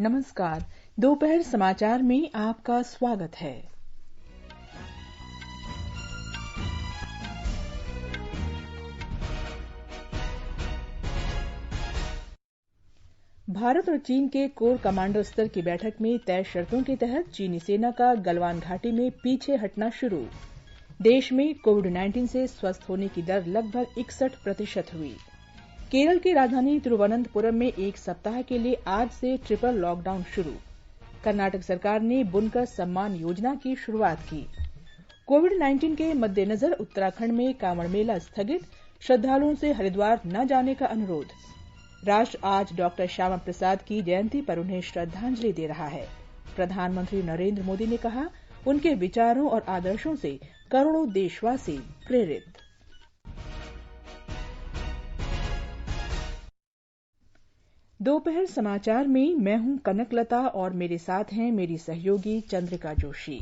नमस्कार। दोपहर समाचार में आपका स्वागत है। भारत और चीन के कोर कमांडर स्तर की बैठक में तय शर्तों के तहत चीनी सेना का गलवान घाटी में पीछे हटना शुरू। देश में कोविड-19 से स्वस्थ होने की दर लगभग 61% हुई। केरल की राजधानी तिरुवनंतपुरम में एक सप्ताह के लिए आज से ट्रिपल लॉकडाउन शुरू। कर्नाटक सरकार ने बुनकर सम्मान योजना की शुरुआत की। कोविड-19 के मद्देनजर उत्तराखंड में कांवड़ मेला स्थगित, श्रद्धालुओं से हरिद्वार न जाने का अनुरोध। राष्ट्र आज डॉक्टर श्यामा प्रसाद की जयंती पर उन्हें श्रद्धांजलि दे रहा है। प्रधानमंत्री नरेंद्र मोदी ने कहा, उनके विचारों और आदर्शों से करोड़ों देशवासी प्रेरित। दोपहर समाचार में मैं हूं कनकलता और मेरे साथ हैं मेरी सहयोगी चंद्रिका जोशी।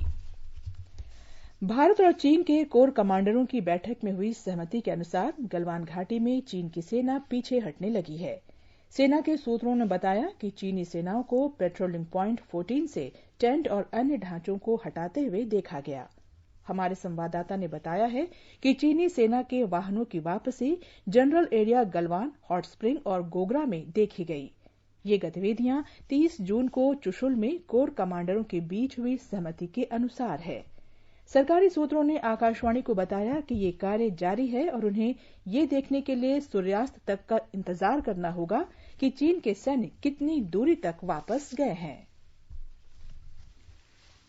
भारत और चीन के कोर कमांडरों की बैठक में हुई सहमति के अनुसार गलवान घाटी में चीन की सेना पीछे हटने लगी है। सेना के सूत्रों ने बताया कि चीनी सेनाओं को पेट्रोलिंग पॉइंट 14 से टेंट और अन्य ढांचों को हटाते हुए देखा गया। हमारे संवाददाता ने बताया है कि चीनी सेना के वाहनों की वापसी general area Galwan, hot spring और गोगरा में देखी गई। ये गतिविधियां 30 जून को चुशुल में कोर कमांडरों के बीच हुई सहमति के अनुसार है। सरकारी सूत्रों ने आकाशवाणी को बताया कि ये कार्य जारी है और उन्हें ये देखने के लिए सूर्यास्त तक का इंतजार करना होगा कि चीन के सैनिक कितनी दूरी तक वापस गए हैं।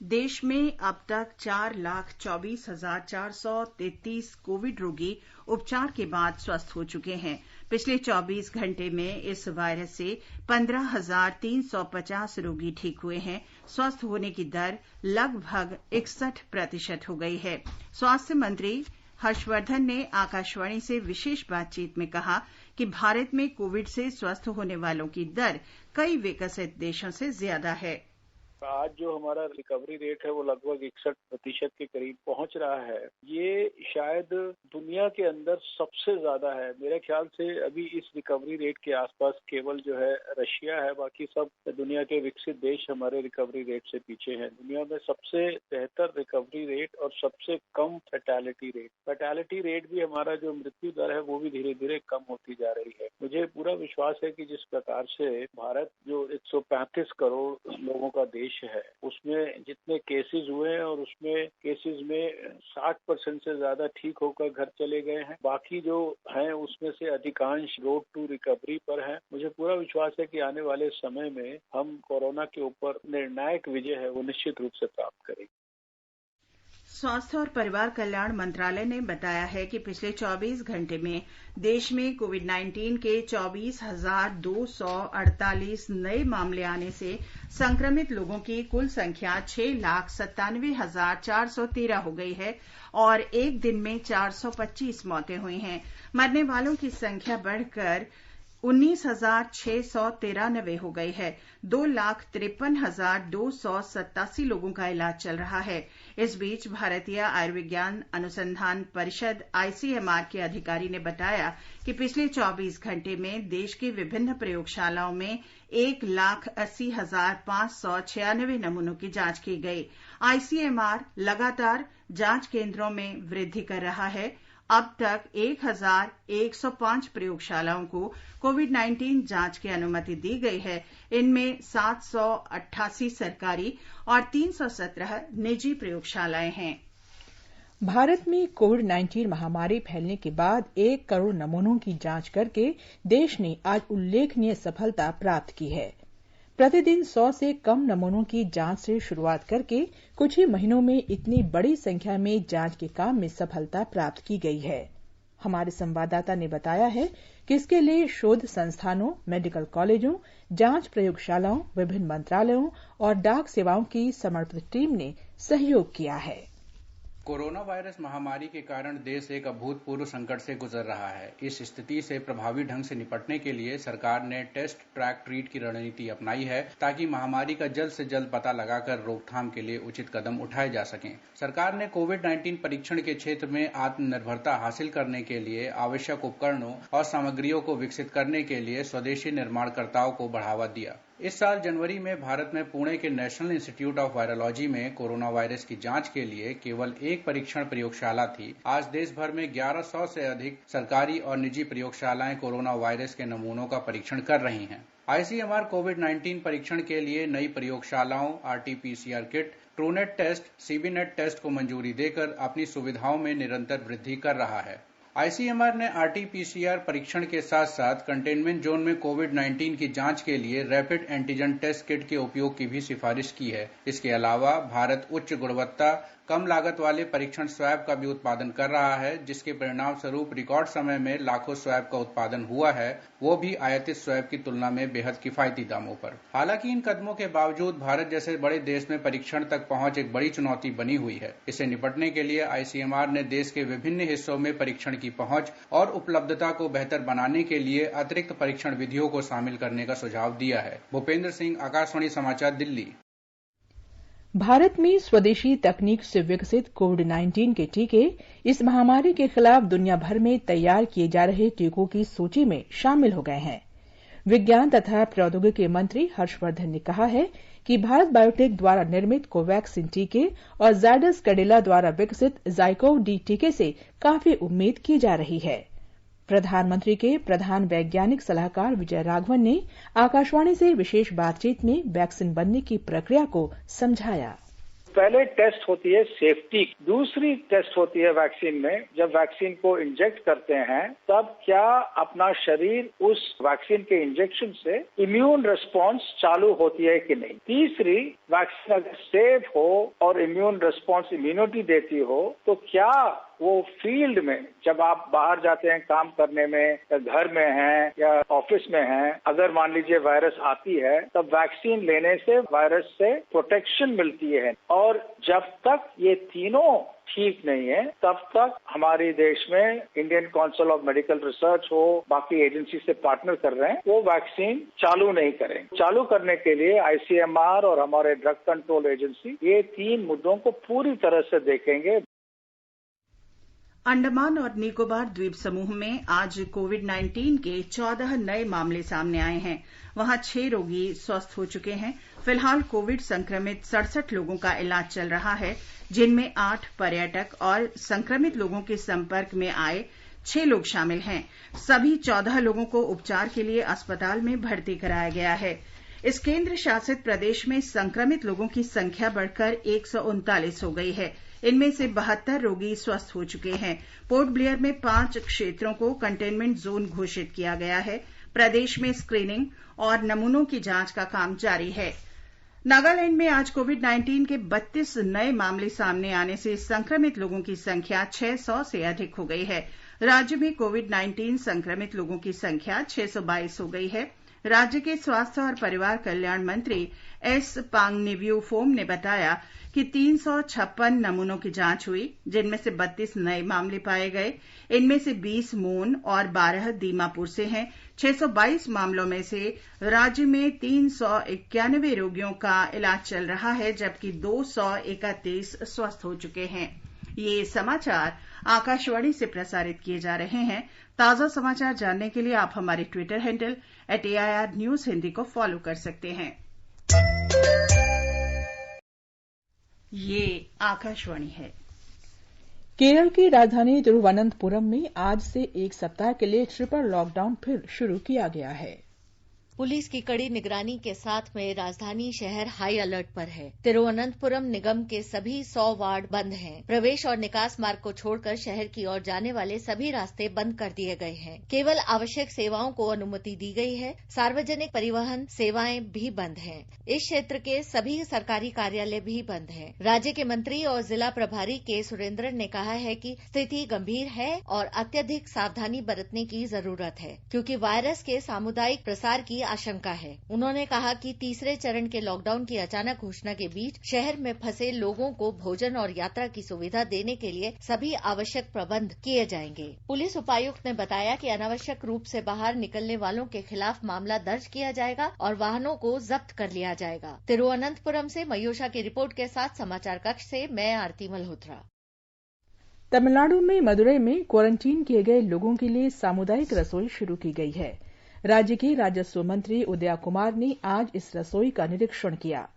देश में अब तक 4,24,433 कोविड रोगी उपचार के बाद स्वस्थ हो चुके हैं। पिछले 24 घंटे में इस वायरस से 15,350 रोगी ठीक हुए हैं। स्वस्थ होने की दर लगभग 61% हो गई है। स्वास्थ्य मंत्री हर्षवर्धन ने आकाशवाणी से विशेष बातचीत में कहा कि भारत में कोविड से स्वस्थ होने वालों की दर कई विकसित देशों से ज्यादा है। आज जो हमारा रिकवरी रेट है वो लगभग 61% के करीब पहुंच रहा है। ये शायद दुनिया के अंदर सबसे ज्यादा है। मेरे ख्याल से अभी इस रिकवरी रेट के आसपास केवल जो है रशिया है, बाकी सब दुनिया के विकसित देश हमारे रिकवरी रेट से पीछे हैं। दुनिया में सबसे बेहतर रिकवरी रेट और सबसे कम फैटेलिटी रेट। फैटेलिटी रेट भी हमारा जो मृत्यु दर है वो भी धीरे धीरे कम होती जा रही है। मुझे पूरा विश्वास है कि जिस प्रकार से भारत जो 135 करोड़ लोगों का देश है, उसमें जितने केसेस हुए हैं और उसमें केसेस में 60% से ज्यादा ठीक होकर घर चले गए हैं। बाकी जो हैं उसमें से अधिकांश रोड टू रिकवरी पर हैं। मुझे पूरा विश्वास है कि आने वाले समय में हम कोरोना के ऊपर निर्णायक विजय है वो निश्चित रूप से प्राप्त करेंगे। स्वास्थ्य और परिवार कल्याण मंत्रालय ने बताया है कि पिछले 24 घंटे में देश में कोविड-19 के 24,248 नए मामले आने से संक्रमित लोगों की कुल संख्या 6,97,413 हो गई है और एक दिन में 425 मौतें हुई हैं। मरने वालों की संख्या बढ़कर 19,693 हो गई है। 2,53,287 लोगों का इलाज चल रहा है। इस बीच भारतीय आयुर्विज्ञान अनुसंधान परिषद ICMR के अधिकारी ने बताया कि पिछले 24 घंटे में देश की विभिन्न प्रयोगशालाओं में 1,80,596 नमूनों की जांच की गई। ICMR लगातार जांच केंद्रों में वृद्धि कर रहा है। अब तक 1,105 प्रयोगशालाओं को कोविड-19 जांच की अनुमति दी गई है। इनमें 788 सरकारी और 317 निजी प्रयोगशालाएं हैं। भारत में कोविड-19 महामारी फैलने के बाद 1 करोड़ नमूनों की जांच करके देश ने आज उल्लेखनीय सफलता प्राप्त की है। प्रतिदिन 100 से कम नमूनों की जांच से शुरुआत करके कुछ ही महीनों में इतनी बड़ी संख्या में जांच के काम में सफलता प्राप्त की गई है। हमारे संवाददाता ने बताया है कि इसके लिए शोध संस्थानों, मेडिकल कॉलेजों, जांच प्रयोगशालाओं, विभिन्न मंत्रालयों और डाक सेवाओं की समर्पित टीम ने सहयोग किया है। कोरोना वायरस महामारी के कारण देश एक अभूतपूर्व संकट से गुजर रहा है। इस स्थिति से प्रभावी ढंग से निपटने के लिए सरकार ने टेस्ट, ट्रैक, ट्रीट की रणनीति अपनाई है ताकि महामारी का जल्द से जल्द पता लगाकर रोकथाम के लिए उचित कदम उठाए जा सकें। सरकार ने कोविड-19 परीक्षण के क्षेत्र में आत्मनिर्भरता हासिल करने के लिए आवश्यक उपकरणों और सामग्रियों को विकसित करने के लिए स्वदेशी निर्माणकर्ताओं को बढ़ावा दिया। इस साल जनवरी में भारत में पुणे के नेशनल इंस्टीट्यूट ऑफ वायरोलॉजी में कोरोना वायरस की जांच के लिए केवल एक परीक्षण प्रयोगशाला थी। आज देश भर में 1100 से अधिक सरकारी और निजी प्रयोगशालाएं कोरोना वायरस के नमूनों का परीक्षण कर रही हैं। ICMR कोविड-19 परीक्षण के लिए नई प्रयोगशालाओं, RT-PCR kit, Truenat test, CBNet test को मंजूरी देकर अपनी सुविधाओं में निरंतर वृद्धि कर रहा है। ICMR ने RT-PCR परीक्षण के साथ साथ कंटेनमेंट जोन में कोविड-19 की जांच के लिए रैपिड एंटीजन टेस्ट किट के उपयोग की भी सिफारिश की है। इसके अलावा भारत उच्च गुणवत्ता, कम लागत वाले परीक्षण स्वैब का भी उत्पादन कर रहा है, जिसके परिणाम स्वरूप रिकॉर्ड समय में लाखों स्वैब का उत्पादन हुआ है, वो भी आयातित स्वैब की तुलना में बेहद किफायती दामों पर। हालांकि इन कदमों के बावजूद भारत जैसे बड़े देश में परीक्षण तक पहुंच एक बड़ी चुनौती बनी हुई है। इसे निपटने के लिए ICMR ने देश के विभिन्न हिस्सों में परीक्षण की पहुंच और उपलब्धता को बेहतर बनाने के लिए अतिरिक्त परीक्षण विधियों को शामिल करने का सुझाव दिया है। भूपेंद्र सिंह, आकाशवाणी समाचार, दिल्ली। भारत में स्वदेशी तकनीक से विकसित कोविड-19 के टीके इस महामारी के खिलाफ दुनिया भर में तैयार किए जा रहे टीकों की सूची में शामिल हो गए हैं। विज्ञान तथा प्रौद्योगिकी मंत्री हर्षवर्धन ने कहा है कि भारत बायोटेक द्वारा निर्मित कोवैक्सीन टीके और जायडस कैडिला द्वारा विकसित ज़ाइकोव-डी टीके से काफी उम्मीद की जा रही है। प्रधानमंत्री के प्रधान वैज्ञानिक सलाहकार विजय राघवन ने आकाशवाणी से विशेष बातचीत में वैक्सीन बनने की प्रक्रिया को समझाया। पहले टेस्ट होती है सेफ्टी, दूसरी टेस्ट होती है वैक्सीन में। जब वैक्सीन को इंजेक्ट करते हैं तब क्या अपना शरीर उस वैक्सीन के इंजेक्शन से इम्यून रिस्पांस चालू होती है कि नहीं। तीसरी, वैक्सीन अगर सेफ हो और इम्यून रिस्पांस इम्यूनिटी देती हो तो क्या वो फील्ड में जब आप बाहर जाते हैं काम करने में या घर में हैं या ऑफिस में हैं, अगर मान लीजिए वायरस आती है तब वैक्सीन लेने से वायरस से प्रोटेक्शन मिलती है। और जब तक ये तीनों ठीक नहीं है तब तक हमारे देश में Indian council of medical research हो, बाकी एजेंसी से पार्टनर कर रहे हैं, वो वैक्सीन चालू नहीं करें। चालू करने के लिए ICMR और हमारे ड्रग कंट्रोल एजेंसी ये 3 मुद्दों को पूरी तरह से देखेंगे। अंडमान और निकोबार द्वीप समूह में आज कोविड-19 के 14 नए मामले सामने आए हैं। वहां 6 रोगी स्वस्थ हो चुके हैं। फिलहाल कोविड संक्रमित 67 लोगों का इलाज चल रहा है, जिनमें 8 पर्यटक और संक्रमित लोगों के संपर्क में आए 6 लोग शामिल हैं। सभी 14 लोगों को उपचार के लिए अस्पताल में भर्ती कराया गया है। इस केंद्र शासित प्रदेश में संक्रमित लोगों की संख्या बढ़कर 139 हो गई है। इनमें से 72 रोगी स्वस्थ हो चुके हैं। पोर्ट ब्लेयर में 5 क्षेत्रों को कंटेनमेंट जोन घोषित किया गया है। प्रदेश में स्क्रीनिंग और नमूनों की जांच का काम जारी है। नागालैंड में आज कोविड-19 के 32 नए मामले सामने आने से संक्रमित लोगों की संख्या 600 से अधिक हो गई है। राज्य में कोविड-19 संक्रमित लोगों की संख्या 622 हो गई है। राज्य के स्वास्थ्य और परिवार कल्याण मंत्री एस पांगनिव्यू फोम ने बताया कि 356 नमूनों की जांच हुई, जिनमें से 32 नए मामले पाए गए। इनमें से 20 मोन और 12 दीमापुर से हैं। 622 मामलों में से राज्य में 391 रोगियों का इलाज चल रहा है, जबकि 231 स्वस्थ हो चुके हैं। ये समाचार आकाशवाणी से प्रसारित किए जा रहे हैं। ताजा समाचार जानने के लिए आप हमारे Twitter handle @AIR News Hindi को फॉलो कर सकते हैं। ये आकाशवाणी है। केरल की राजधानी तिरुवनंतपुरम में आज से 1 सप्ताह के लिए ट्रिपल लॉकडाउन फिर शुरू किया गया है। पुलिस की कड़ी निगरानी के साथ में राजधानी शहर हाई अलर्ट पर है। तिरुवनंतपुरम निगम के सभी 100 वार्ड बंद हैं। प्रवेश और निकास मार्ग को छोड़कर शहर की ओर जाने वाले सभी रास्ते बंद कर दिए गए हैं। केवल आवश्यक सेवाओं को अनुमति दी गई है। सार्वजनिक परिवहन सेवाएं भी बंद हैं। इस क्षेत्र के सभी सरकारी कार्यालय भी बंद हैं। राज्य के मंत्री और जिला प्रभारी के सुरेंद्रन ने कहा है कि स्थिति गंभीर है और अत्यधिक सावधानी बरतने की जरूरत है, क्योंकि वायरस के सामुदायिक प्रसार की आशंका है। उन्होंने कहा कि तीसरे चरण के लॉकडाउन की अचानक घोषणा के बीच शहर में फंसे लोगों को भोजन और यात्रा की सुविधा देने के लिए सभी आवश्यक प्रबंध किए जाएंगे। पुलिस उपायुक्त ने बताया कि अनावश्यक रूप से बाहर निकलने वालों के खिलाफ मामला दर्ज किया जाएगा और वाहनों को जब्त कर लिया जाएगा। तिरुवनंतपुरम से मयूषा की रिपोर्ट के साथ समाचार कक्ष से मैं आरती मल्होत्रा। तमिलनाडु में मदुरई में क्वारंटीन किए गए लोगों के लिए सामुदायिक रसोई शुरू की गई है। राज्य के राजस्व मंत्री उदया कुमार ने आज इस रसोई का निरीक्षण किया।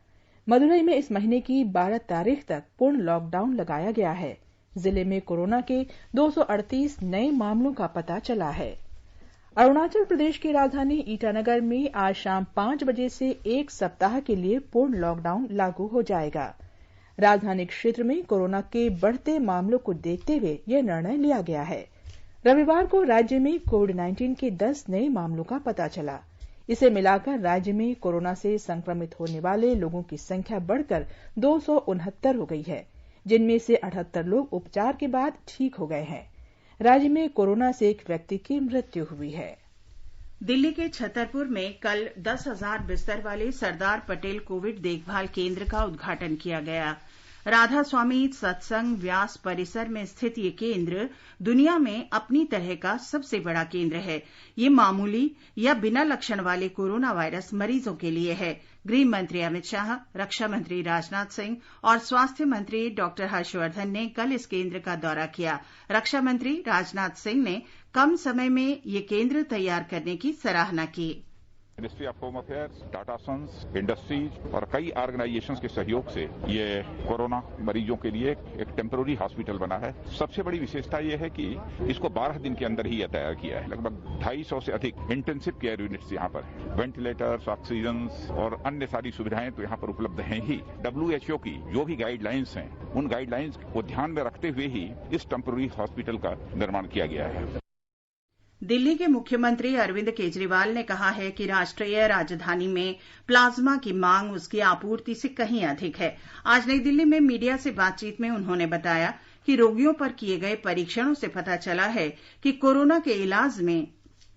मदुरई में इस महीने की 12 तारीख तक पूर्ण लॉकडाउन लगाया गया है। जिले में कोरोना के 238 नए मामलों का पता चला है। अरुणाचल प्रदेश की राजधानी ईटानगर में आज शाम 5 बजे से एक सप्ताह के लिए पूर्ण लॉकडाउन लागू हो जाएगा। राजधानी क्षेत्र में कोरोना के बढ़ते मामलों को देखते हुए यह निर्णय लिया गया है। रविवार को राज्य में कोविड-19 के 10 नए मामलों का पता चला। इसे मिलाकर राज्य में कोरोना से संक्रमित होने वाले लोगों की संख्या बढ़कर 269 हो गई है, जिनमें से 78 लोग उपचार के बाद ठीक हो गए हैं। राज्य में कोरोना से एक व्यक्ति की मृत्यु हुई है। दिल्ली के छतरपुर में कल 10,000 बिस्तर वाले सरदार पटेल कोविड देखभाल केंद्र का उद्घाटन किया गया। राधा स्वामी सत्संग व्यास परिसर में स्थित ये केंद्र दुनिया में अपनी तरह का सबसे बड़ा केंद्र है। ये मामूली या बिना लक्षण वाले कोरोना वायरस मरीजों के लिए है। गृह मंत्री अमित शाह, रक्षा मंत्री राजनाथ सिंह और स्वास्थ्य मंत्री डॉक्टर हर्षवर्धन ने कल इस केंद्र का दौरा किया। रक्षा मंत्री राजनाथ सिंह ने कम समय में ये केंद्र तैयार करने की सराहना की। Ministry of home affairs, Tata sons, industries और कई ऑर्गेनाइजेशंस के सहयोग से ये कोरोना मरीजों के लिए एक टेम्पररी हॉस्पिटल बना है। सबसे बड़ी विशेषता ये है कि इसको 12 दिन के अंदर ही तैयार किया है। लगभग 250 से अधिक इंटेंसिव केयर यूनिट्स यहाँ पर, वेंटिलेटर्स, ऑक्सीजन और अन्य सारी सुविधाएं तो यहाँ पर उपलब्ध हैं ही। WHO की जो भी गाइडलाइंस हैं, उन गाइडलाइंस को ध्यान में रखते हुए ही इस टेम्पररी हॉस्पिटल का निर्माण किया गया है। दिल्ली के मुख्यमंत्री अरविंद केजरीवाल ने कहा है कि राष्ट्रीय राजधानी में प्लाज्मा की मांग उसकी आपूर्ति से कहीं अधिक है। आज नई दिल्ली में मीडिया से बातचीत में उन्होंने बताया कि रोगियों पर किए गए परीक्षणों से पता चला है कि कोरोना के इलाज में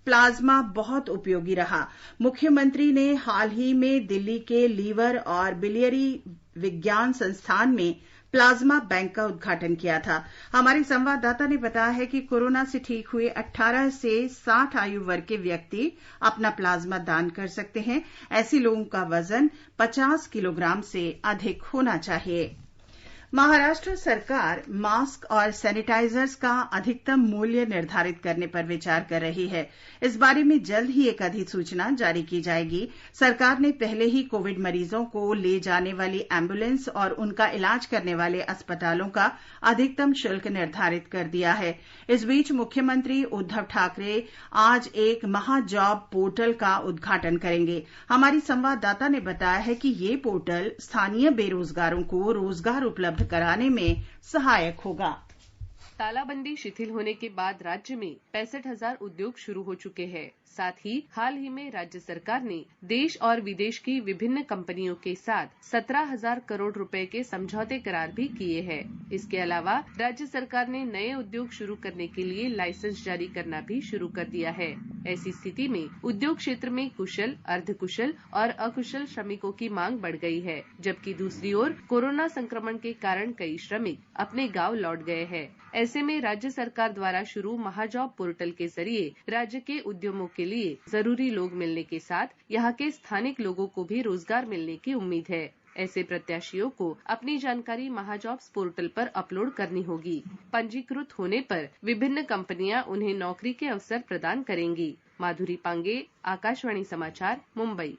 प्लाज्मा बहुत उपयोगी रहा। मुख्यमंत्री ने हाल ही में दिल्ली के लीवर और बिलियरी विज्ञान संस्थान में प्लाज्मा बैंक का उद्घाटन किया था। हमारे संवाददाता ने बताया है कि कोरोना से ठीक हुए 18 से 60 आयु वर्ग के व्यक्ति अपना प्लाज्मा दान कर सकते हैं। ऐसे लोगों का वजन 50 किलोग्राम से अधिक होना चाहिए। महाराष्ट्र सरकार मास्क और सैनिटाइजर्स का अधिकतम मूल्य निर्धारित करने पर विचार कर रही है। इस बारे में जल्द ही एक अधिसूचना जारी की जाएगी। सरकार ने पहले ही कोविड मरीजों को ले जाने वाली एम्बुलेंस और उनका इलाज करने वाले अस्पतालों का अधिकतम शुल्क निर्धारित कर दिया है। इस बीच मुख्यमंत्री उद्धव ठाकरे आज एक महाजॉब पोर्टल का उद्घाटन करेंगे। हमारी संवाददाता ने बताया है कि ये पोर्टल स्थानीय बेरोजगारों को रोजगार उपलब्ध कराने में सहायक होगा। तालाबंदी शिथिल होने के बाद राज्य में 65,000 उद्योग शुरू हो चुके हैं। साथ ही हाल ही में राज्य सरकार ने देश और विदेश की विभिन्न कंपनियों के साथ 17,000 करोड़ रुपए के समझौते करार भी किए हैं। इसके अलावा राज्य सरकार ने नए उद्योग शुरू करने के लिए लाइसेंस जारी करना भी शुरू कर दिया है। ऐसी स्थिति में उद्योग क्षेत्र में कुशल, अर्धकुशल और अकुशल श्रमिकों की मांग बढ़ गई है, जबकि दूसरी ओर कोरोना संक्रमण के कारण कई श्रमिक अपने गांव लौट गए हैं। ऐसे में राज्य सरकार द्वारा शुरू महाजॉब पोर्टल के जरिए राज्य के उद्यमों के लिए जरूरी लोग मिलने के साथ यहाँ के स्थानिक लोगों को भी रोजगार मिलने की उम्मीद है। ऐसे प्रत्याशियों को अपनी जानकारी महाजॉब्स पोर्टल पर अपलोड करनी होगी। पंजीकृत होने पर विभिन्न कंपनियां उन्हें नौकरी के अवसर प्रदान करेंगी। माधुरी पांगे, आकाशवाणी समाचार, मुंबई।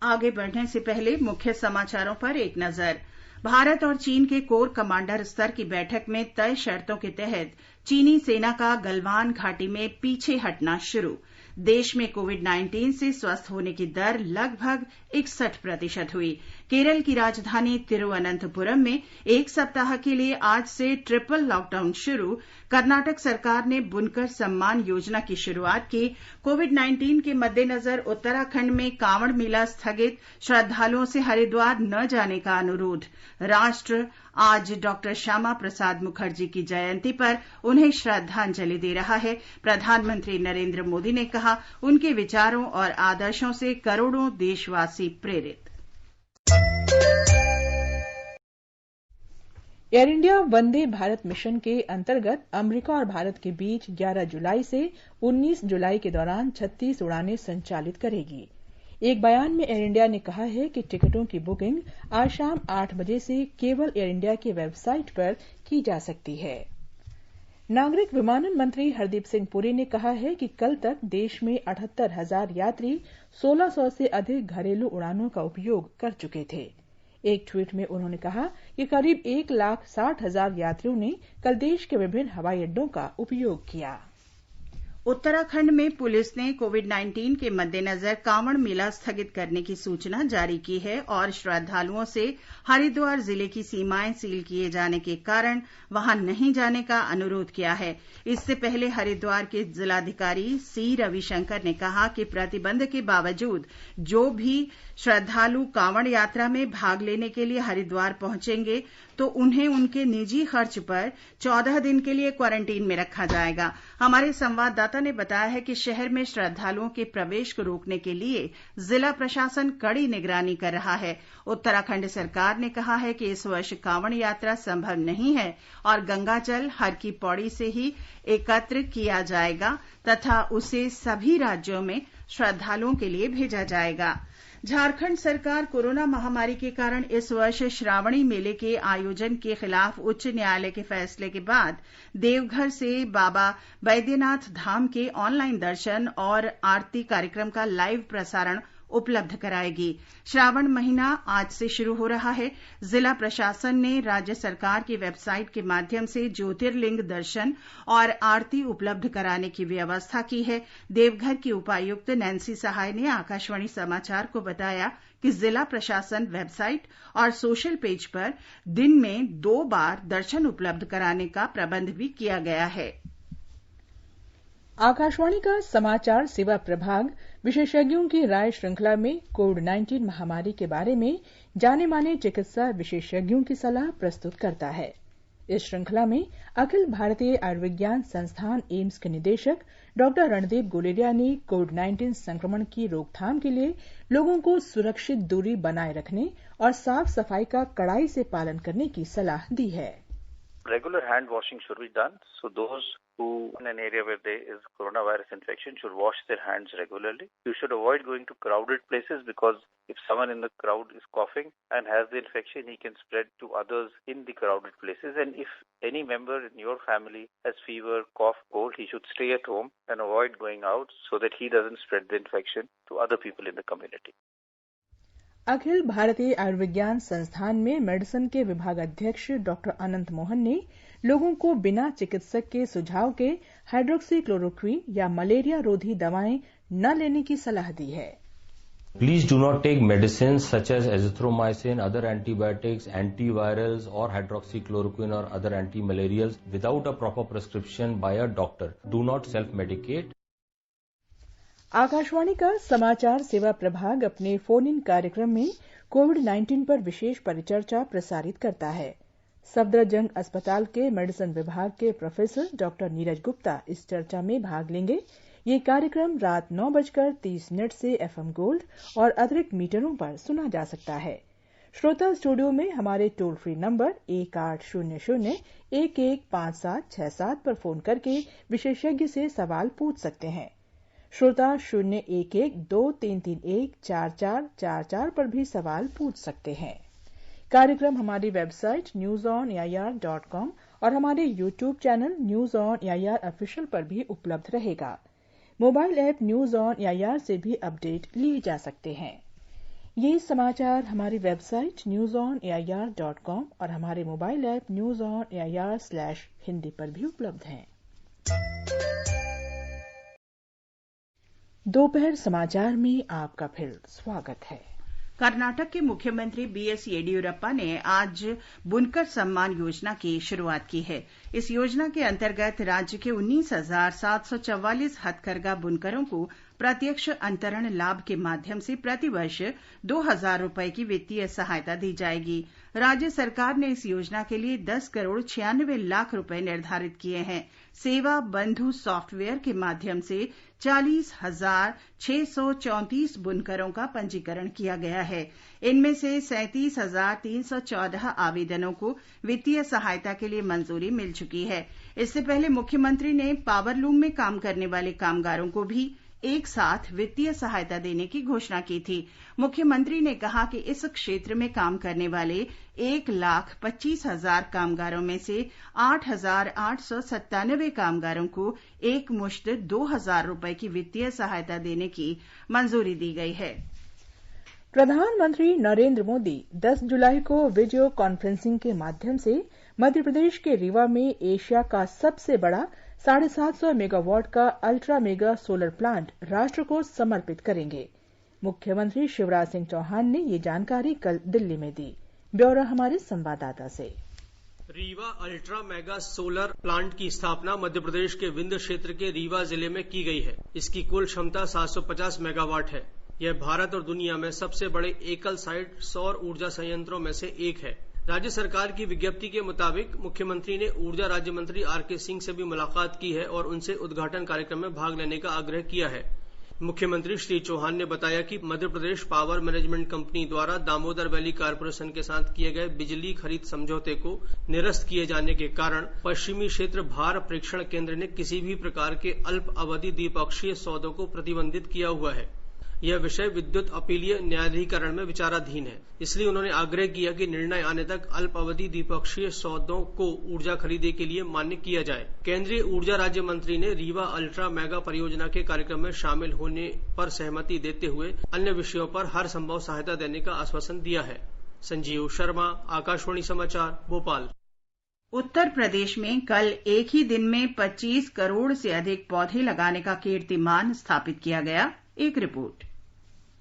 आगे बढ़ने से पहले मुख्य समाचारों पर एक नजर। भारत और चीन के कोर कमांडर स्तर की बैठक में तय शर्तों के तहत चीनी सेना का गलवान घाटी में पीछे हटना शुरू। देश में कोविड-19 से स्वस्थ होने की दर लगभग 61% हुई। केरल की राजधानी तिरुवनंतपुरम में एक सप्ताह के लिए आज से ट्रिपल लॉकडाउन शुरू। कर्नाटक सरकार ने बुनकर सम्मान योजना की शुरुआत की। कोविड-19 के मद्देनजर उत्तराखंड में कांवड़ मेला स्थगित, श्रद्धालुओं से हरिद्वार न जाने का अनुरोध। राष्ट्र आज डॉक्टर श्यामा प्रसाद मुखर्जी की जयंती पर उन्हें श्रद्धांजलि दे रहा है। प्रधानमंत्री नरेंद्र मोदी ने कहा, उनके विचारों और आदर्शों से करोड़ों देशवासी प्रेरित। Air India Vande Bharat mission के अंतर्गत अमेरिका और भारत के बीच 11 जुलाई से 19 जुलाई के दौरान 36 उड़ानें संचालित करेगी। एक बयान में एयर इंडिया ने कहा है कि टिकटों की बुकिंग आज शाम 8 बजे से केवल एयर इंडिया की वेबसाइट पर की जा सकती है। नागरिक विमानन मंत्री हरदीप सिंह पुरी ने कहा है कि कल तक देश में 78,000 यात्री 1600 से अधिक घरेलू उड़ानों का उपयोग कर चुके थे। एक ट्वीट में उन्होंने कहा कि करीब 1,60,000 यात्रियों ने कल देश के विभिन्न हवाई अड्डों का उपयोग किया। उत्तराखंड में पुलिस ने कोविड-19 के मद्देनजर कांवड़ मेला स्थगित करने की सूचना जारी की है और श्रद्धालुओं से हरिद्वार जिले की सीमाएं सील किए जाने के कारण वहां नहीं जाने का अनुरोध किया है। इससे पहले हरिद्वार के जिलाधिकारी सी रविशंकर ने कहा कि प्रतिबंध के बावजूद जो भी श्रद्धालु कांवड़ यात्रा में भाग लेने के लिए हरिद्वार पहुंचेंगे तो उन्हें उनके निजी खर्च पर 14 दिन के लिए क्वारंटीन में रखा जाएगा। हमारे संवाददाता ने बताया है कि शहर में श्रद्धालुओं के प्रवेश को रोकने के लिए जिला प्रशासन कड़ी निगरानी कर रहा है। उत्तराखंड सरकार ने कहा है कि इस वर्ष कांवड़ यात्रा संभव नहीं है और गंगाजल हर की पौड़ी से ही एकत्र किया जाएगा तथा उसे सभी राज्यों में श्रद्धालुओं के लिए भेजा जाएगा। झारखंड सरकार कोरोना महामारी के कारण इस वर्ष श्रावणी मेले के आयोजन के खिलाफ उच्च न्यायालय के फैसले के बाद देवघर से बाबा बैद्यनाथ धाम के ऑनलाइन दर्शन और आरती कार्यक्रम का लाइव प्रसारण उपलब्ध कराएगी। श्रावण महीना आज से शुरू हो रहा है। जिला प्रशासन ने राज्य सरकार की वेबसाइट के माध्यम से ज्योतिर्लिंग दर्शन और आरती उपलब्ध कराने की व्यवस्था की है। देवघर की उपायुक्त नैन्सी सहाय ने आकाशवाणी समाचार को बताया कि जिला प्रशासन वेबसाइट और सोशल पेज पर दिन में 2 बार दर्शन उपलब्ध कराने का प्रबंध भी किया गया है। आकाशवाणी का समाचार सेवा प्रभाग विशेषज्ञों की राय श्रृंखला में कोविड-19 महामारी के बारे में जाने माने चिकित्सा विशेषज्ञों की सलाह प्रस्तुत करता है। इस श्रृंखला में अखिल भारतीय आयुर्विज्ञान संस्थान एम्स के निदेशक डॉ रणदीप गुलेरिया ने कोविड-19 संक्रमण की रोकथाम के लिए लोगों को सुरक्षित दूरी बनाए रखने और साफ सफाई का कड़ाई से पालन करने की सलाह दी है। Regular hand washing should be done. So those who in an area where there is coronavirus infection should wash their hands regularly. You should avoid going to crowded places because if someone in the crowd is coughing and has the infection, he can spread to others in the crowded places. And if any member in your family has fever, cough, cold, he should stay at home and avoid going out so that he doesn't spread the infection to other people in the community. Akhil Bharatiya Ayurvigyan संस्थान में medicine के विभाग अध्यक्ष doctor Anant Mohan ने लोगों को बिना चिकित्सक के सुझाव के हाइड्रोक्सीक्लोरोक्विन या मलेरिया रोधी दवाएं न लेने की सलाह दी है। Please do not take medicines such as azithromycin, other antibiotics, antivirals or hydroxychloroquine or other antimalarials without a proper prescription by a doctor. Do not self-medicate. Akashvani का समाचार सेवा प्रभाग अपने फोन इन कार्यक्रम में कोविड-19 पर विशेष परिचर्चा प्रसारित करता है। सफदरजंग अस्पताल के मेडिसिन विभाग के प्रोफेसर डॉक्टर नीरज गुप्ता इस चर्चा में भाग लेंगे। ये कार्यक्रम रात 9:30 से FM गोल्ड और अतिरिक्त मीटरों पर सुना जा सकता है। श्रोता स्टूडियो में हमारे टोल फ्री नंबर 1800-115767 पर फोन करके विशेषज्ञ से सवाल पूछ सकते हैं। श्रोता 011-2331-4444 पर भी सवाल पूछ सकते हैं। कार्यक्रम हमारी वेबसाइट newsonair.com और हमारे YouTube channel news on AIR official पर भी उपलब्ध रहेगा। Mobile app news on AIR से भी अपडेट लिए जा सकते हैं। ये समाचार हमारी वेबसाइट newsonair.com और हमारे मोबाइल ऐप न्यूज ऑन एआईआर/हिंदी पर भी उपलब्ध हैं। दोपहर समाचार में आपका फिर स्वागत है। कर्नाटक के मुख्यमंत्री बीएस येडियुरप्पा ने आज बुनकर सम्मान योजना की शुरुआत की है। इस योजना के अंतर्गत राज्य के 19,744 हथकरघा बुनकरों को प्रत्यक्ष अंतरण लाभ के माध्यम से प्रतिवर्ष 2,000 रुपए की वित्तीय सहायता दी जाएगी। राज्य सरकार ने इस योजना के लिए 10 करोड़ 96 लाख रुपए निर्धारित किए हैं। सेवा बंधु सॉफ्टवेयर के माध्यम से 40,634 बुनकरों का पंजीकरण किया गया है। इनमें से 37,314 आवेदनों को वित्तीय सहायता के लिए मंजूरी मिल चुकी है। इससे पहले मुख्यमंत्री ने पावरलूम में काम करने वाले कामगारों को भी एक साथ वित्तीय सहायता देने की घोषणा की थी। मुख्यमंत्री ने कहा कि इस क्षेत्र में काम करने वाले 1,25,000 कामगारों में से 8,897 कामगारों को एक मुश्त 2,000 रुपए की वित्तीय सहायता देने की मंजूरी दी गई है। प्रधानमंत्री नरेंद्र मोदी 10 जुलाई को वीडियो कॉन्फ्रेंसिंग के माध्यम से मध्य प्रदेश के रीवा में एशिया का सबसे बड़ा 750 मेगावाट का अल्ट्रा मेगा सोलर प्लांट राष्ट्र को समर्पित करेंगे। मुख्यमंत्री शिवराज सिंह चौहान ने ये जानकारी कल दिल्ली में दी। ब्यौरा हमारे संवाददाता से। Rewa ultra mega solar plant की स्थापना मध्य प्रदेश के विंध्य क्षेत्र के रीवा जिले में की गई है। इसकी कुल क्षमता 750 मेगावाट है। यह भारत और दुनिया में सबसे बड़े एकल साइट सौर ऊर्जा संयंत्रों में से एक है। राज्य सरकार की विज्ञप्ति के मुताबिक मुख्यमंत्री ने ऊर्जा राज्य मंत्री आर.के. सिंह से भी मुलाकात की है और उनसे उद्घाटन कार्यक्रम में भाग लेने का आग्रह किया है। मुख्यमंत्री श्री चौहान ने बताया कि Madhya Pradesh power management company द्वारा दामोदर वैली कारपोरेशन के साथ किए गए बिजली खरीद समझौते को निरस्त किए जाने के कारण पश्चिमी क्षेत्र भार प्रेक्षण केंद्र ने किसी भी प्रकार के अल्प अवधि द्विपक्षीय सौदों को प्रतिबंधित किया हुआ है। यह विषय विद्युत अपीलीय न्यायाधिकरण में विचाराधीन है। इसलिए उन्होंने आग्रह किया कि निर्णय आने तक अल्प अवधि द्विपक्षीय सौदों को ऊर्जा खरीदे के लिए मान्य किया जाए। केंद्रीय ऊर्जा राज्य मंत्री ने रीवा अल्ट्रा मेगा परियोजना के कार्यक्रम में शामिल होने पर सहमति देते हुए अन्य विषयों पर हर संभव सहायता देने का आश्वासन दिया है। संजीव शर्मा, आकाशवाणी समाचार, भोपाल। उत्तर प्रदेश में कल एक ही दिन में 25 करोड़ से अधिक पौधे लगाने का कीर्तिमान स्थापित किया गया। एक रिपोर्ट।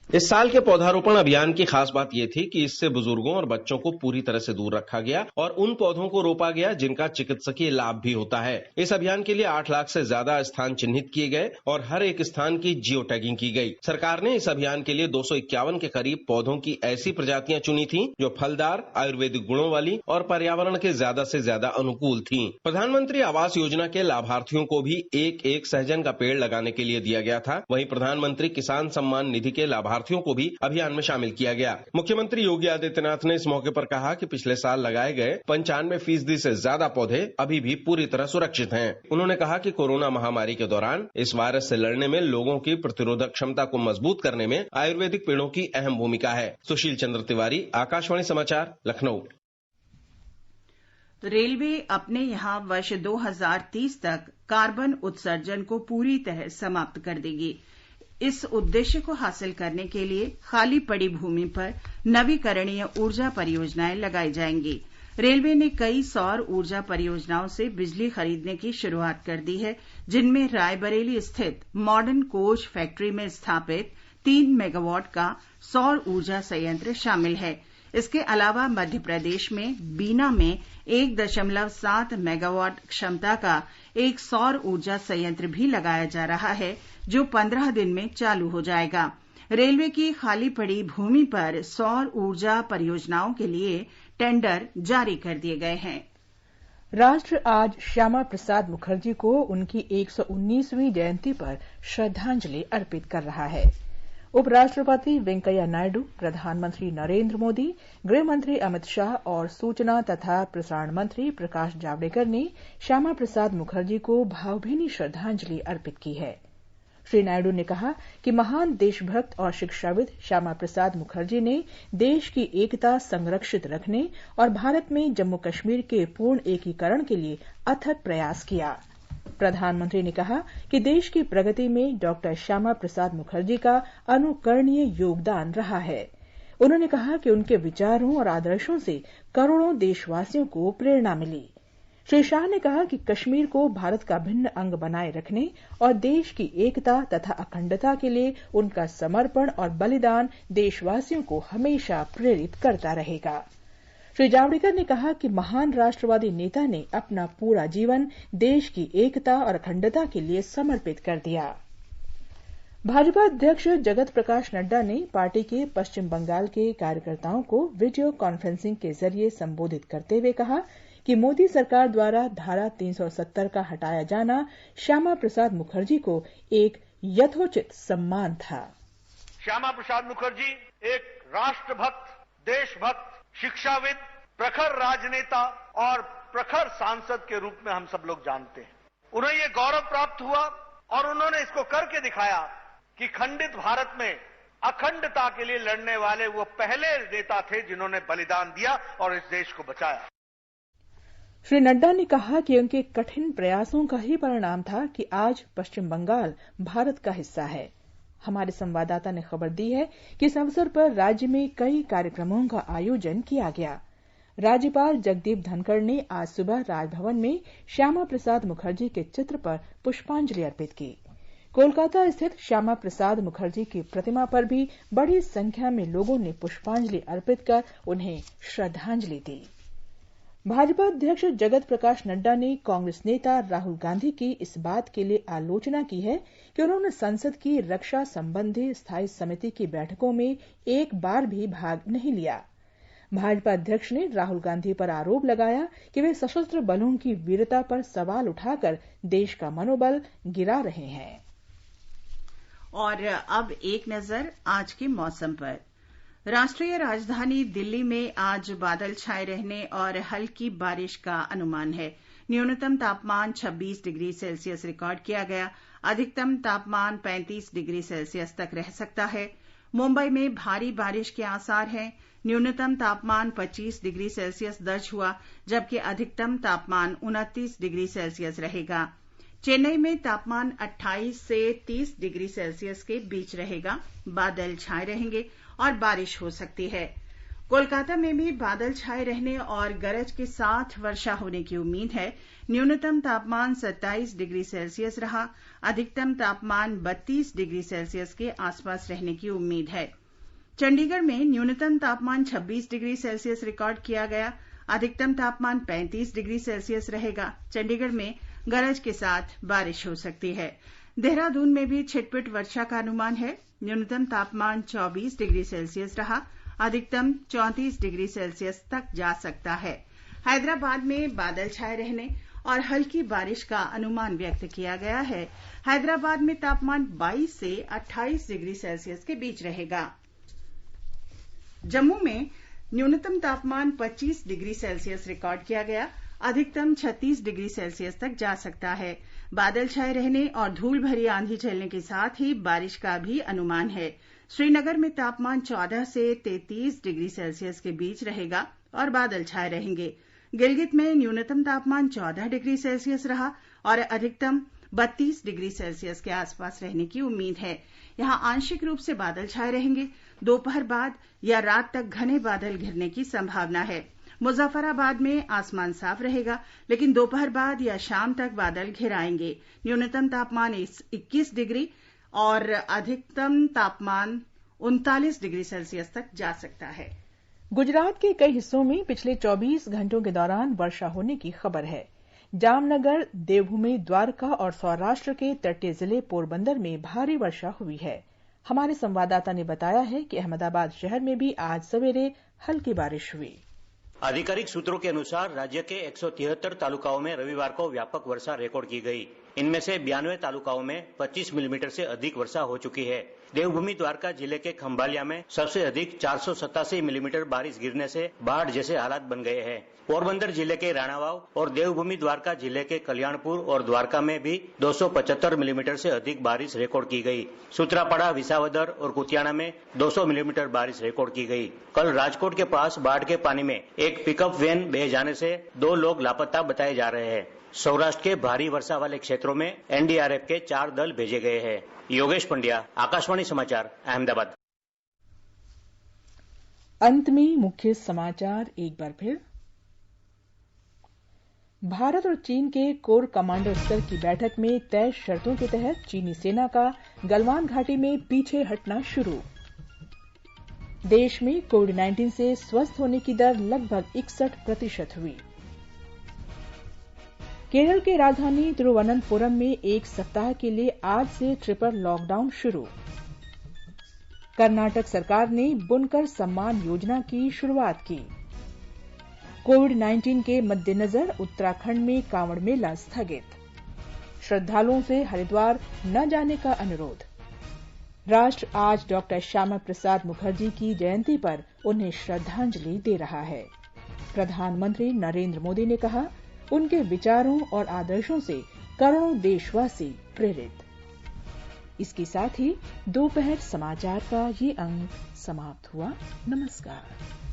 इस साल के पौधारोपण अभियान की खास बात यह थी कि इससे बुजुर्गों और बच्चों को पूरी तरह से दूर रखा गया और उन पौधों को रोपा गया जिनका चिकित्सकीय लाभ भी होता है। इस अभियान के लिए 8 लाख से ज्यादा स्थान चिन्हित किए गए और हर एक स्थान की जियो टैगिंग की गई। सरकार ने इस अभियान के लिए 251 के करीब पौधों की ऐसी प्रजातियां चुनी थी जो फलदार, आयुर्वेदिक गुणों वाली और पर्यावरण के ज्यादा से ज्यादा अनुकूल थी। प्रधानमंत्री आवास योजना के लाभार्थियों को भी एक सहजन का पेड़ लगाने के लिए दिया गया था। वहीं प्रधानमंत्री किसान सम्मान निधि के लाभार्थियों को भी अभियान में शामिल किया गया। मुख्यमंत्री योगी आदित्यनाथ ने इस मौके पर कहा कि पिछले साल लगाए गए 95% से ज्यादा पौधे अभी भी पूरी तरह सुरक्षित हैं। उन्होंने कहा कि कोरोना महामारी के दौरान इस वायरस से लड़ने में लोगों की प्रतिरोधक क्षमता को मजबूत करने में आयुर्वेदिक पेड़ों की अहम भूमिका है। सुशील चंद्र तिवारी, आकाशवाणी समाचार, लखनऊ। रेलवे अपने यहां वर्ष 2030 तक कार्बन उत्सर्जन को पूरी तरह समाप्त कर देगी। इस उद्देश्य को हासिल करने के लिए खाली पड़ी भूमि पर नवीकरणीय ऊर्जा परियोजनाएं लगाई जाएंगी। रेलवे ने कई सौर ऊर्जा परियोजनाओं से बिजली खरीदने की शुरुआत कर दी है, जिनमें रायबरेली स्थित मॉडर्न कोच फैक्ट्री में स्थापित 3 मेगावाट का सौर ऊर्जा संयंत्र शामिल है। इसके अलावा मध्य प्रदेश में बीना में 1.7 मेगावाट क्षमता का एक सौर ऊर्जा संयंत्र भी लगाया जा रहा है, जो 15 दिन में चालू हो जाएगा। रेलवे की खाली पड़ी भूमि पर सौर ऊर्जा परियोजनाओं के लिए टेंडर जारी कर दिए गए हैं। राष्ट्र आज श्यामा प्रसाद मुखर्जी को उनकी 119वीं जयंती पर श्रद्धांजलि अर्पित कर रहा है। उपराष्ट्रपति वेंकैया नायडू, प्रधानमंत्री नरेंद्र मोदी, गृह मंत्री अमित शाह और सूचना तथा प्रसारण मंत्री प्रकाश जावड़ेकर ने श्यामा प्रसाद मुखर्जी को भावभीनी श्रद्धांजलि अर्पित की है। श्री नायडू ने कहा कि महान देशभक्त और शिक्षाविद श्यामा प्रसाद मुखर्जी ने देश की एकता संरक्षित रखने और भारत में जम्मू कश्मीर के पूर्ण एकीकरण के लिए अथक प्रयास किया। प्रधानमंत्री ने कहा कि देश की प्रगति में डॉक्टर श्यामा प्रसाद मुखर्जी का अनुकरणीय योगदान रहा है। उन्होंने कहा कि उनके विचारों और आदर्शों से करोड़ों देशवासियों को प्रेरणा मिली। श्री शाह ने कहा कि कश्मीर को भारत का भिन्न अंग बनाए रखने और देश की एकता तथा अखंडता के लिए उनका समर्पण और बलिदान देशवासियों को हमेशा प्रेरित करता रहेगा। श्री जावड़ेकर ने कहा कि महान राष्ट्रवादी नेता ने अपना पूरा जीवन देश की एकता और अखंडता के लिए समर्पित कर दिया। भाजपा अध्यक्ष जगत प्रकाश नड्डा ने पार्टी के पश्चिम बंगाल के कार्यकर्ताओं को वीडियो कॉन्फ्रेंसिंग के जरिए संबोधित करते हुए कहा कि मोदी सरकार द्वारा धारा 370 का हटाया जाना श्यामा प्रसाद मुखर्जी को एक यथोचित सम्मान था। श्यामा प्रसाद मुखर्जी एक राष्ट्रभक्त, देशभक्त, शिक्षाविद, प्रखर राजनेता और प्रखर सांसद के रूप में हम सब लोग जानते हैं। उन्हें ये गौरव प्राप्त हुआ और उन्होंने इसको करके दिखाया कि खंडित भारत में अखंडता के लिए लड़ने वाले वो पहले नेता थे जिन्होंने बलिदान दिया और इस देश को बचाया। श्री नड्डा ने कहा कि उनके कठिन प्रयासों का ही परिणाम था कि आज पश्चिम बंगाल भारत का हिस्सा है। हमारे संवाददाता ने खबर दी है कि इस अवसर पर राज्य में कई कार्यक्रमों का आयोजन किया गया। राज्यपाल जगदीप धनखड़ ने आज सुबह राजभवन में श्यामा प्रसाद मुखर्जी के चित्र पर पुष्पांजलि अर्पित की। कोलकाता स्थित श्यामा प्रसाद मुखर्जी की प्रतिमा पर भी बड़ी संख्या में लोगों ने पुष्पांजलि अर्पित कर उन्हें श्रद्धांजलि दी। भाजपा अध्यक्ष जगत प्रकाश नड्डा ने कांग्रेस नेता राहुल गांधी की इस बात के लिए आलोचना की है कि उन्होंने संसद की रक्षा संबंधी स्थायी समिति की बैठकों में एक बार भी भाग नहीं लिया। भाजपा अध्यक्ष ने राहुल गांधी पर आरोप लगाया कि वे सशस्त्र बलों की वीरता पर सवाल उठाकर देश का मनोबल गिरा रहे हैं। और अब एक नजर आज के मौसम पर। राष्ट्रीय राजधानी दिल्ली में आज बादल छाए रहने और हल्की बारिश का अनुमान है। न्यूनतम तापमान 26 डिग्री सेल्सियस रिकॉर्ड किया गया। अधिकतम तापमान 35 डिग्री सेल्सियस तक रह सकता है। मुंबई में भारी बारिश के आसार हैं। न्यूनतम तापमान 25 डिग्री सेल्सियस दर्ज हुआ, जबकि अधिकतम तापमान 29 डिग्री सेल्सियस रहेगा। चेन्नई में तापमान 28 से 30 डिग्री सेल्सियस के बीच रहेगा। बादल छाए रहेंगे और बारिश हो सकती है। कोलकाता में भी बादल छाए रहने और गरज के साथ वर्षा होने की उम्मीद है। न्यूनतम तापमान 27 डिग्री सेल्सियस रहा। अधिकतम तापमान 32 डिग्री सेल्सियस के आसपास रहने की उम्मीद है। चंडीगढ़ में न्यूनतम तापमान 26 डिग्री सेल्सियस रिकॉर्ड किया गया। अधिकतम तापमान 35 डिग्री सेल्सियस रहेगा। चंडीगढ़ में गरज के साथ बारिश हो सकती है। देहरादून में भी छिटपुट वर्षा का अनुमान है। न्यूनतम तापमान 24 डिग्री सेल्सियस रहा। अधिकतम 34 डिग्री सेल्सियस तक जा सकता है। हैदराबाद में बादल छाए रहने और हल्की बारिश का अनुमान व्यक्त किया गया है। हैदराबाद में तापमान 22 से 28 डिग्री सेल्सियस के बीच रहेगा। जम्मू में न्यूनतम तापमान 25 डिग्री सेल्सियस रिकॉर्ड किया गया। अधिकतम 36 डिग्री सेल्सियस तक जा सकता है। बादल छाए रहने और धूल भरी आंधी चलने के साथ ही बारिश का भी अनुमान है। श्रीनगर में तापमान 14 से 33 डिग्री सेल्सियस के बीच रहेगा और बादल छाए रहेंगे। गिलगित में न्यूनतम तापमान 14 डिग्री सेल्सियस रहा और अधिकतम 32 डिग्री सेल्सियस के आसपास रहने की उम्मीद है। यहां आंशिक रूप से बादल छाए रहेंगे। दोपहर बाद या रात तक घने बादल घिरने की संभावना है। मुजफ्फराबाद में आसमान साफ रहेगा, लेकिन दोपहर बाद या शाम तक बादल घिर आएंगे। न्यूनतम तापमान 21 डिग्री और अधिकतम तापमान 39 डिग्री सेल्सियस तक जा सकता है। गुजरात के कई हिस्सों में पिछले 24 घंटों के दौरान वर्षा होने की खबर है। जामनगर, देवभूमि, द्वारका और सौराष्ट्र के तटीय जिले पोरबंदर में भारी वर्षा हुई है। हमारे संवाददाता ने बताया है कि अहमदाबाद शहर में भी आज सवेरे हल्की बारिश हुई। आधिकारिक सूत्रों के अनुसार राज्य के 173 तालुकाओं में रविवार को व्यापक वर्षा रिकॉर्ड की गई। इनमें से 92 तालुकाओं में 25 मिलीमीटर से अधिक वर्षा हो चुकी है। देवभूमि द्वारका जिले के खंभालिया में सबसे अधिक 487 मिलीमीटर बारिश गिरने से बाढ़ जैसे हालात बन गए हैं। पोरबंदर जिले के राणावाव और देवभूमि द्वारका जिले के कल्याणपुर और द्वारका में भी 275 मिलीमीटर से अधिक बारिश रिकॉर्ड की गई। सूत्रापाड़ा, विसावदर और कुतियाना में 200 मिलीमीटर बारिश रिकॉर्ड की गई। कल राजकोट के पास बाढ़ के पानी में एक पिकअप वैन बह जाने से 2 लोग लापता बताए जा रहे हैं। सौराष्ट्र के भारी वर्षा वाले क्षेत्रों में एनडीआरएफ के 4 दल भेजे गए हैं। योगेश पंड्या, आकाशवाणी समाचार, अहमदाबाद। अंत में मुख्य समाचार एक बार फिर। भारत और चीन के कोर कमांडर स्तर की बैठक में तय शर्तों के तहत चीनी सेना का गलवान घाटी में पीछे हटना शुरू। देश में कोविड-19 से स्वस्थ होने की दर लगभग 61% हुई। केरल के राजधानी तिरुवनंतपुरम में एक सप्ताह के लिए आज से ट्रिपल लॉकडाउन शुरू। कर्नाटक सरकार ने बुनकर सम्मान योजना की शुरुआत की। कोविड-19 के मद्देनजर उत्तराखंड में कांवड़ मेला स्थगित। श्रद्धालुओं से हरिद्वार न जाने का अनुरोध। राष्ट्र आज डॉक्टर श्यामा प्रसाद मुखर्जी की जयंती पर उन्हें श्रद्धांजलि दे रहा है। प्रधानमंत्री नरेंद्र मोदी ने कहा, उनके विचारों और आदर्शों से करोड़ों देशवासी प्रेरित। इसके साथ ही दोपहर समाचार का ये अंक समाप्त हुआ। नमस्कार।